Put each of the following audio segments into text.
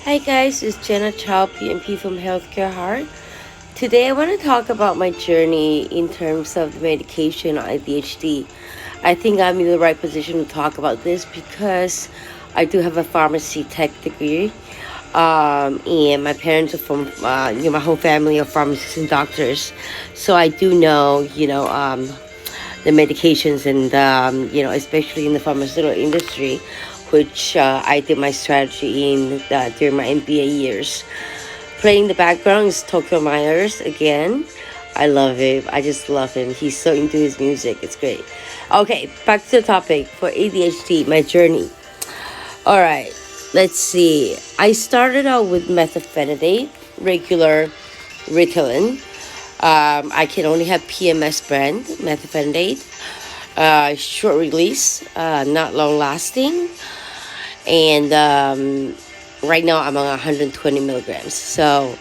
Hi guys, it's Jenna Chou, PMP from Healthcare Heart. Today I want to talk about my journey in terms of the medication on ADHD. I think I'm in the right position to talk about this because I do have a pharmacy tech degree. And my parents are from, my whole family are pharmacists and doctors. So I do know, the medications and, especially in the pharmaceutical industry, which I did my strategy in during my MBA years. Playing the background is Tokyo Myers again. I love him. I just love him. He's so into his music. It's great. Okay, back to the topic for ADHD, my journey. All right, let's see. I started out with methylphenidate, regular Ritalin. I can only have PMS brand, methylphenidate. Short release, not long lasting. And right now I'm on 120 milligrams. So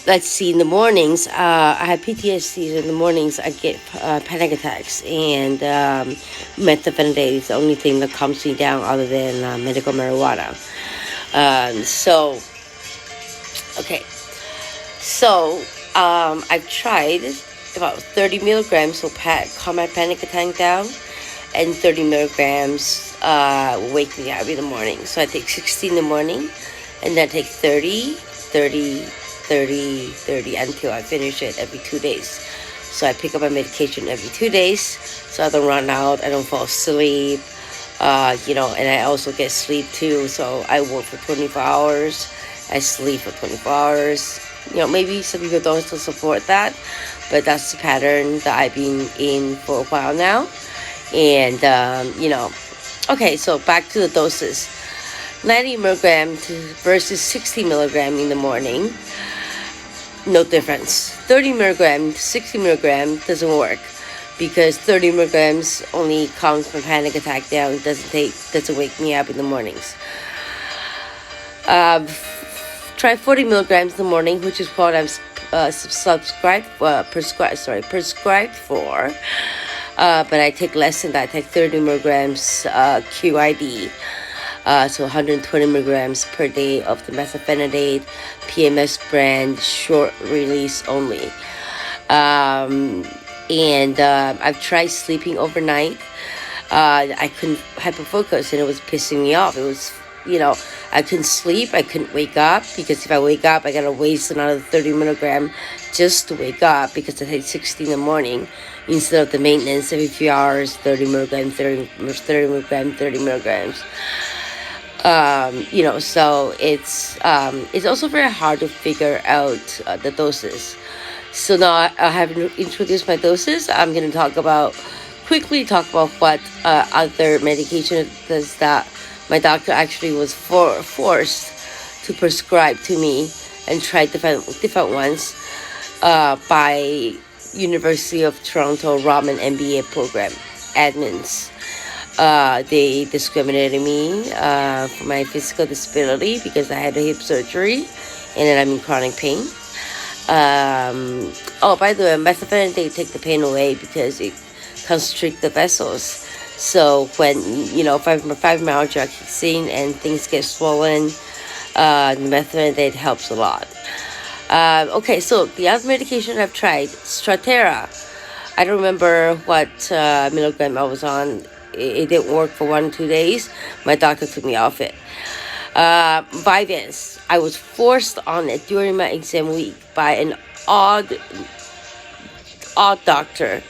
let's see, in the mornings, I have PTSD. In the mornings, I get panic attacks, and methylphenidate is the only thing that calms me down other than medical marijuana. I've tried about 30 milligrams will calm my panic attack down, and 30 milligrams wake me up in the morning. So I take 60 in the morning, and then I take 30, 30, 30, 30 until I finish it every 2 days. So I pick up my medication every 2 days so I don't run out, I don't fall asleep, and I also get sleep too. So I work for 24 hours, I sleep for 24 hours. Maybe some people don't still support that, but that's the pattern that I've been in for a while now. And, okay, so back to the doses. 90 milligram versus 60 milligram in the morning, no difference. 30 milligram, 60 milligram doesn't work because 30 milligrams only calms my panic attack down. It doesn't wake me up in the mornings. Try 40 milligrams in the morning, which is what I'm prescribed for. But I take less than that. I take 30 milligrams QID. So 120 milligrams per day of the methylphenidate, PMS brand, short release only. I've tried sleeping overnight. I couldn't hyperfocus, and it was pissing me off. It was, I couldn't sleep. I couldn't wake up because if I wake up, I gotta waste another 30 milligram just to wake up because I take 60 in the morning instead of the maintenance every few hours, 30 milligrams, 30 milligrams, 30 milligrams. So it's also very hard to figure out the doses. So now I have introduced my doses. I'm going to quickly talk about what other medication does that my doctor actually was forced to prescribe to me, and tried different ones by University of Toronto Raman MBA program admins. They discriminated me for my physical disability because I had a hip surgery and then I'm in chronic pain. By the way, methylphenidate take the pain away because it constricts the vessels. So when, fibromyalgia kicks in and things get swollen, the methylphenidate helps a lot. So the other medication I've tried, Strattera. I don't remember what milligram I was on. It didn't work for 1 or 2 days. My doctor took me off it. Vyvanse. I was forced on it during my exam week by an odd doctor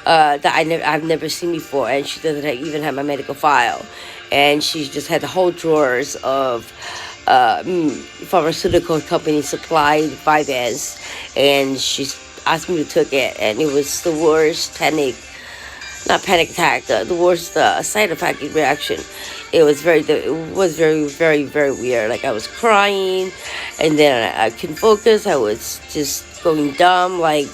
that I've never seen before, and she doesn't even have my medical file, and she just had the whole drawers of pharmaceutical company supplied Vyvanse, and she asked me to take it, and it was the worst panic attack, the worst side effect reaction. It was very, very, very weird. Like I was crying, and then I couldn't focus. I was just going dumb, like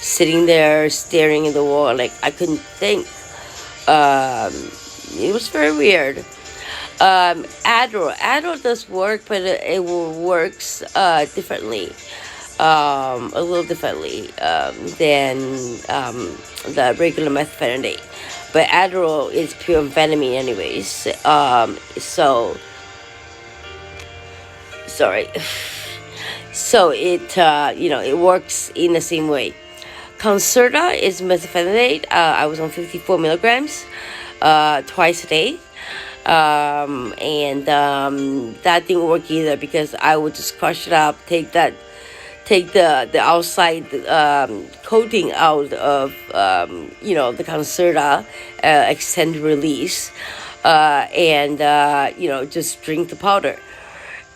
sitting there staring at the wall, like I couldn't think. It was very weird. Adderall does work, but it works differently. A little differently than the regular methylphenidate. But Adderall is pure amphetamine anyways. So Sorry. So it works in the same way. Concerta is methylphenidate. I was on 54 milligrams twice a day. And that didn't work either because I would just crush it up, take the outside coating out of the Concerta extended release, and just drink the powder,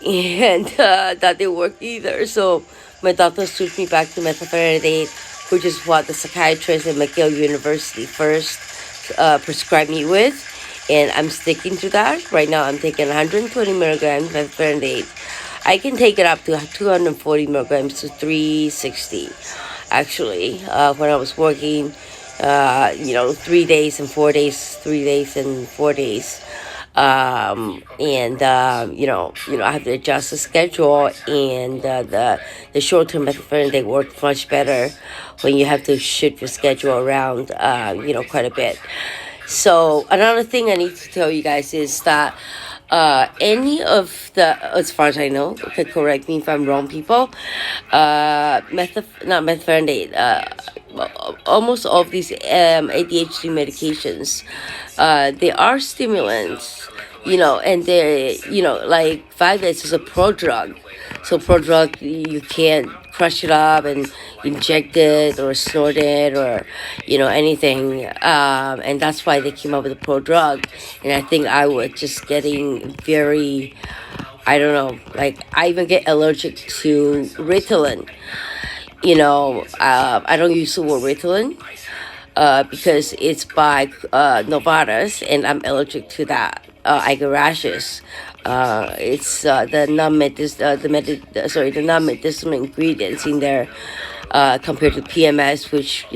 and that didn't work either. So my doctor switched me back to methylphenidate, which is what the psychiatrist at McGill University first prescribed me with, and I'm sticking to that. Right now, I'm taking 120 milligrams methylphenidate. I can take it up to 240 milligrams to 360. Actually, when I was working, 3 days and 4 days, 3 days and 4 days, and I have to adjust the schedule, and the short term methadone they work much better when you have to shift your schedule around, quite a bit. So another thing I need to tell you guys is that any of the, as far as I know, okay, correct me if I'm wrong, people, not methadone, almost all of these ADHD medications, they are stimulants, and they're, like Vyvanse is a prodrug. So prodrug, you can't crush it up and inject it or snort it or, anything. And that's why they came up with a prodrug. And I think I was just getting very, I don't know, like I even get allergic to Ritalin. I don't use the word Ritalin because it's by Novartis, and I'm allergic to that. I get rashes. It's the non-medicinal ingredients in there compared to PMS, which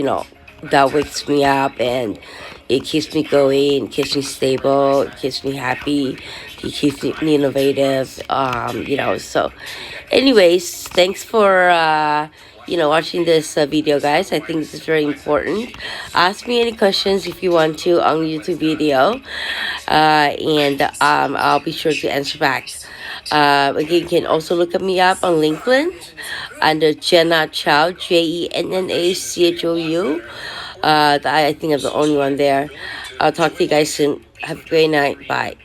that wakes me up and it keeps me going, keeps me stable, it keeps me happy, it keeps me innovative. So, anyways, thanks for watching this video, guys. I think this is very important. Ask me any questions if you want to on YouTube video, and I'll be sure to answer back. Again, you can also look at me up on LinkedIn under Jenna Chou, JENNA CHOU. I think I'm the only one there. I'll talk to you guys soon. Have a great night. Bye.